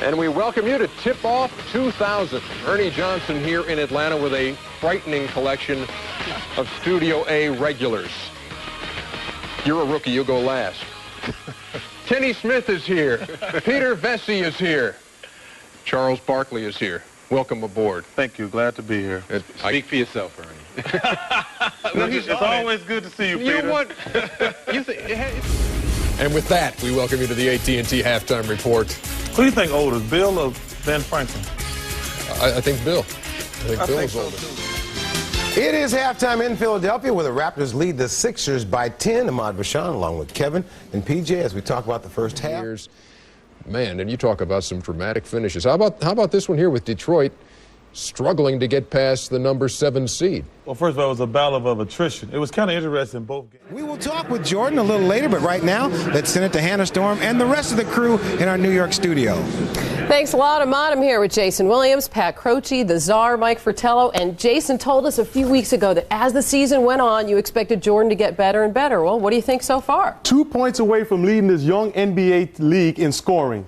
And we welcome you to Tip-Off 2000. Ernie Johnson here in Atlanta with a frightening collection of Studio A regulars. You're a rookie, you'll go last. Kenny Smith is here. Peter Vesey is here. Charles Barkley is here. Welcome aboard. Thank you. Glad to be here. Speak for yourself, Ernie. It's always good to see you, Peter. You know what? And with that, we welcome you to the AT&T Halftime Report. Who do you think older, Bill or Ben Franklin? I think Bill. I think Bill is older. It is halftime in Philadelphia where the Raptors lead the Sixers by 10. Ahmad Bashan along with Kevin and PJ as we talk about the first half. Man, and you talk about some dramatic finishes. How about this one here with Detroit struggling to get past the number 7 seed? Well, first of all, it was a battle of attrition. It was kind of interesting in both games. We will talk with Jordan a little later, but right now, let's send it to Hannah Storm and the rest of the crew in our New York studio. Thanks a lot, Ahmad. I'm here with Jason Williams, Pat Croce, the Czar, Mike Fratello, and Jason told us a few weeks ago that as the season went on, you expected Jordan to get better and better. Well, what do you think so far? 2 points away from leading this young NBA league in scoring.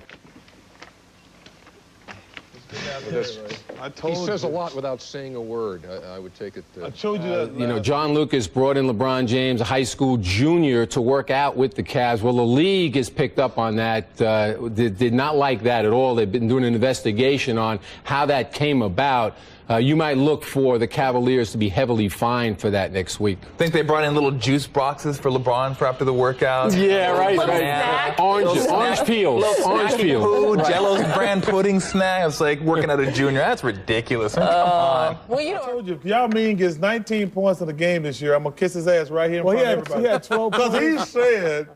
He says a lot without saying a word. I would take it. I told you that. You know, John Lucas brought in LeBron James, a high school junior, to work out with the Cavs. Well, the league has picked up on that. Did not like that at all. They've been doing an investigation on how that came about. You might look for the Cavaliers to be heavily fined for that next week. Think they brought in little juice boxes for LeBron for after the workout? Yeah, right. Orange peels. Orange peels. Food, Jello's brand pudding snack. It's like working at a junior. That's ridiculous. Come on. Well, you I know, told you, if Yao Ming gets 19 points in the game this year, I'm going to kiss his ass right here in front of everybody. He had 12 points. Because he said...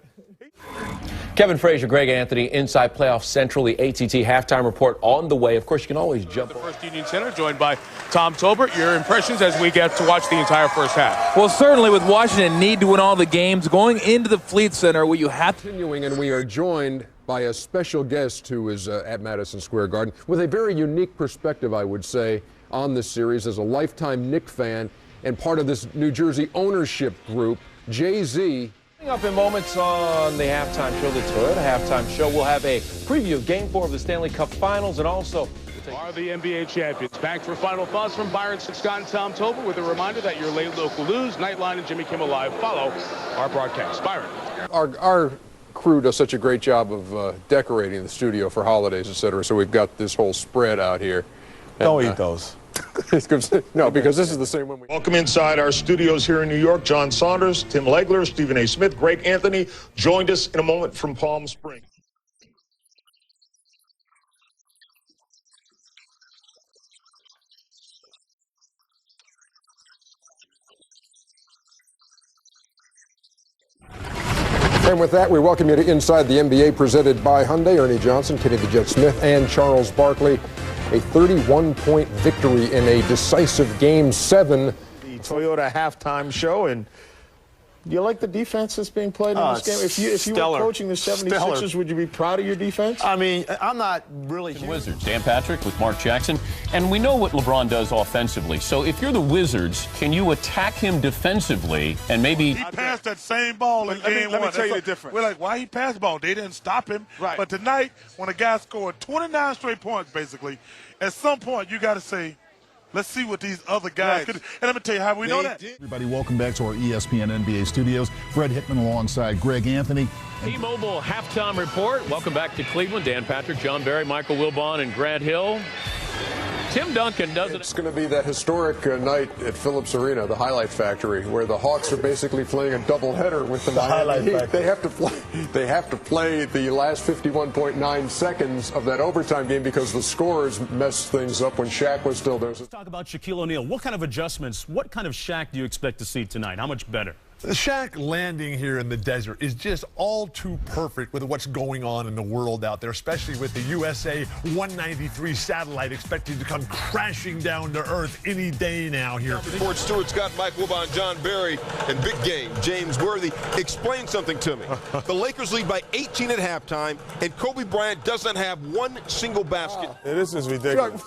Kevin Frazier, Greg Anthony, Inside Playoff Central, the AT&T Halftime Report on the way. Of course, you can always jump the First Union Center, joined by Tom Tolbert. Your impressions as we get to watch the entire first half? Well, certainly with Washington need to win all the games, going into the Fleet Center where you have to... Continuing, and we are joined by a special guest who is at Madison Square Garden with a very unique perspective, I would say, on this series as a lifetime Knicks fan and part of this New Jersey ownership group, Jay-Z. Up in moments on the halftime show, the Toyota halftime show, we'll have a preview of Game 4 of the Stanley Cup Finals, and also are the NBA champions. Back for final thoughts from Byron Scott and Tom Tolbert with a reminder that your late local news, Nightline, and Jimmy Kimmel Live follow our broadcast. Byron. Our crew does such a great job of decorating the studio for holidays, etc. So we've got this whole spread out here. Don't eat those. No, because this is the same one. Welcome inside our studios here in New York. John Saunders, Tim Legler, Stephen A. Smith, Greg Anthony joined us in a moment from Palm Springs. And with that, we welcome you to Inside the NBA, presented by Hyundai. Ernie Johnson, Kenny the Jet Smith, and Charles Barkley. A 31-point victory in a decisive Game 7. The Toyota halftime show, and you like the defense that's being played in this game? If you were coaching the 76ers, would you be proud of your defense? I mean, I'm not really... Wizards, Dan Patrick with Mark Jackson, and we know what LeBron does offensively. So if you're the Wizards, can you attack him defensively and maybe... He passed that same ball in game 1. Let me tell you the difference. We're like, why he passed the ball? They didn't stop him. Right. But tonight, when a guy scored 29 straight points, basically, at some point you got to say, let's see what these other guys could do. And let me tell you how we know that. Everybody, welcome back to our ESPN NBA studios. Fred Hickman alongside Greg Anthony. T-Mobile Halftime Report. Welcome back to Cleveland. Dan Patrick, John Barry, Michael Wilbon, and Grant Hill. Tim Duncan does it. It's going to be that historic night at Phillips Arena, the Highlight Factory, where the Hawks are basically playing a doubleheader with the Miami Heat. They have to play the last 51.9 seconds of that overtime game because the scorers messed things up when Shaq was still there. Let's talk about Shaquille O'Neal. What kind of adjustments, what kind of Shaq do you expect to see tonight? How much better? The Shaq landing here in the desert is just all too perfect with what's going on in the world out there, especially with the USA 193 satellite expected to come crashing down to Earth any day now here. Ford Stewart, Scott, Mike Wilbon, John Barry, and big game, James Worthy. Explain something to me. The Lakers lead by 18 at halftime, and Kobe Bryant doesn't have one single basket. This is ridiculous.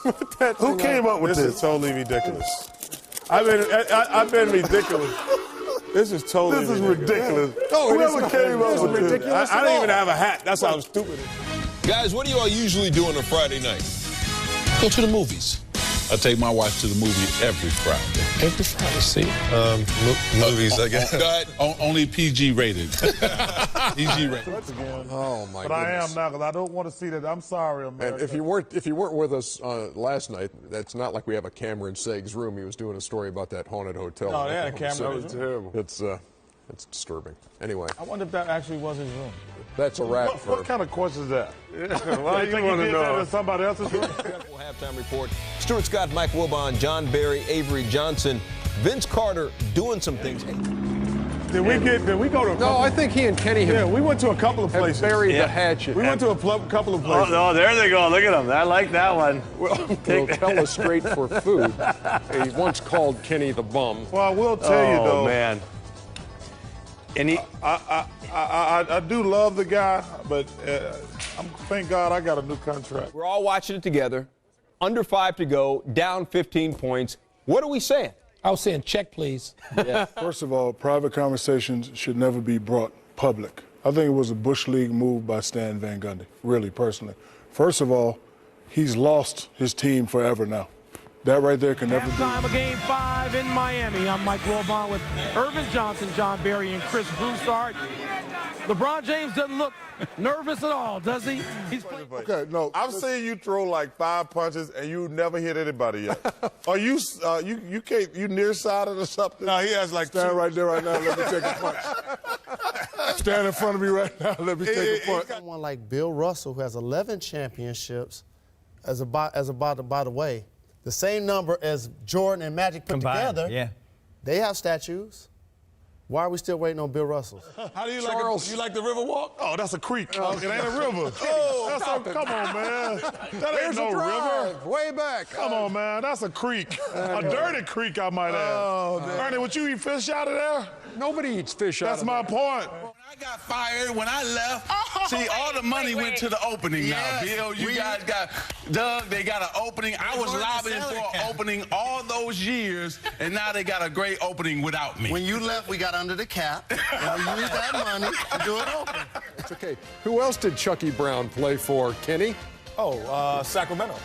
Who came up with this? This is totally ridiculous. I've been ridiculous. This is totally ridiculous. No, whoever came up with this. I didn't even have a hat. That's how stupid it is. Guys, what do you all usually do on a Friday night? Go to the movies. I take my wife to the movie every Friday. Every Friday, see? Movies, I guess. Go ahead. Only PG rated. PG rated. Oh my But goodness. I am now because I don't want to see that. I'm sorry, America. And if you weren't with us last night, that's not like we have a camera in Saig's room. He was doing a story about that haunted hotel. Oh, in yeah, Oklahoma camera. That City. was terrible. It's disturbing. Anyway, I wonder if that actually was his room. that's a wrap for. What kind of question is that? Why you you think wanna did know? that in somebody else's room? Halftime report. Stuart Scott, Mike Wilbon, John Barry, Avery Johnson, Vince Carter doing some things. Did we go to a couple? No, I think he and Kenny have, Yeah, we went to a couple of places. buried the hatchet. We went to a couple of places. Oh, there they go. Look at them. I like that one. We'll tell us straight for food. He once called Kenny the bum. Well, I will tell you though. Oh, man. And he, I do love the guy, but thank God I got a new contract. We're all watching it together. Under 5 to go, down 15 points. What are we saying? I was saying check, please. Yeah. First of all, private conversations should never be brought public. I think it was a Bush League move by Stan Van Gundy, really, personally. First of all, he's lost his team forever now. That right there can never be. Halftime of Game 5 in Miami. I'm Mike Wilbon with Irvin Johnson, John Barry, and Chris Broussard. LeBron James doesn't look nervous at all, does he? He's Okay, no, I've seen you throw like 5 punches and you never hit anybody yet. Are you you nearsighted or something? No, he has like stand right there right now. Let me take a punch. Stand in front of me right now. Let me take a punch. Someone like Bill Russell, who has 11 championships, by the way, the same number as Jordan and Magic put together. Yeah. They have statues. Why are we still waiting on Bill Russell? How do you like? You like the river walk? Oh, that's a creek. It ain't a river. Come on, man. That ain't no river. Way back. Come on, man. That's a creek. A dirty creek, I might add. Oh, Ernie, would you eat fish out of there? Nobody eats fish out of there. That's my point. I got fired when I left. See, all the money went to the opening now. Bill, you guys got, Doug, they got an opening. I was lobbying for an opening all those years, and now they got a great opening without me. When you left, we got under the cap, and we used that money to do it open. It's okay. Who else did Chucky Brown play for, Kenny? Sacramento.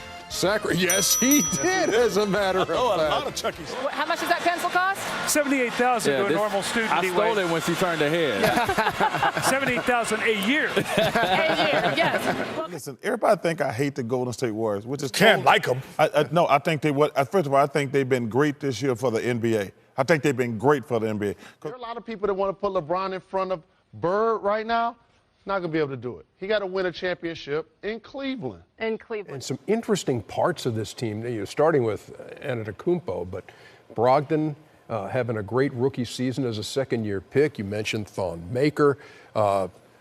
Yes, he did, as a matter of fact. Oh, a lot of Chucky's. How much does that pencil cost? $78,000 to a normal student. I stole it once he turned ahead. $78,000 a year. Yes. Listen, everybody think I hate the Golden State Warriors, which is Can't like them. No, I think first of all, I think they've been great this year for the NBA. I think they've been great for the NBA. There are a lot of people that want to put LeBron in front of Bird right now. Not going to be able to do it. He got to win a championship in Cleveland. And some interesting parts of this team, starting with Antetokounmpo, but Brogdon having a great rookie season as a second-year pick. You mentioned Thon Maker.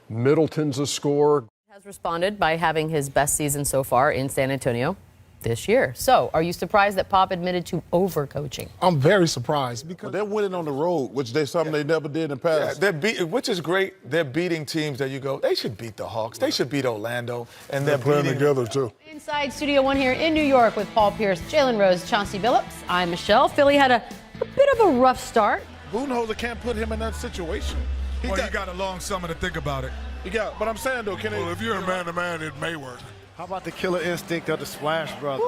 Middleton's a scorer. Has responded by having his best season so far in San Antonio this year. So, are you surprised that Pop admitted to overcoaching? I'm very surprised because they're winning on the road, which they something they never did in the past. Which is great. They're beating teams that you go, they should beat the Hawks. They should beat Orlando. And they're playing together, too. Inside Studio One here in New York with Paul Pierce, Jalen Rose, Chauncey Billups. I'm Michelle. Philly had a bit of a rough start. Budenholzer can't put him in that situation. You got a long summer to think about it. But I'm saying, though, Kenny. Well, if you're a man-to-man, it may work. How about the killer instinct of the Splash Brothers?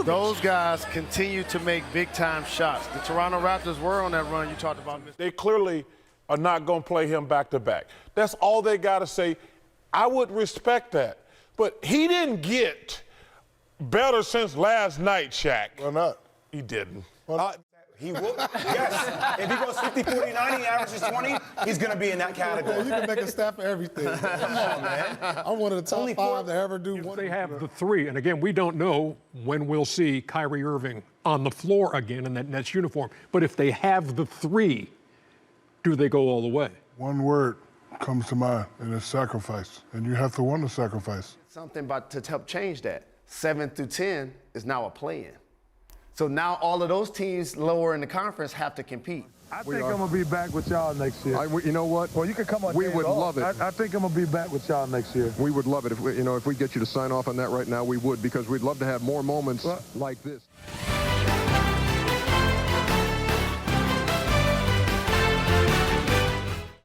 Those guys continue to make big-time shots. The Toronto Raptors were on that run you talked about. They clearly are not going to play him back-to-back. That's all they got to say. I would respect that. But he didn't get better since last night, Shaq. Why not? He didn't. He will. Yes. If he goes 50, 40, 90, averages 20, he's going to be in that category. You can make a stat for everything. Come on, man. I'm one of the top five to ever do one. They have the three, and again, we don't know when we'll see Kyrie Irving on the floor again in that Nets uniform. But if they have the three, do they go all the way? One word comes to mind, and it's sacrifice. And you have to want to sacrifice. Something to help change that. 7 through 10 is now a play-in. So now all of those teams lower in the conference have to compete. I think I'm going to be back with y'all next year. You know what? Well, you can come on. We would love it. I think I'm going to be back with y'all next year. We would love it. If we get you to sign off on that right now, we would, because we'd love to have more moments like this.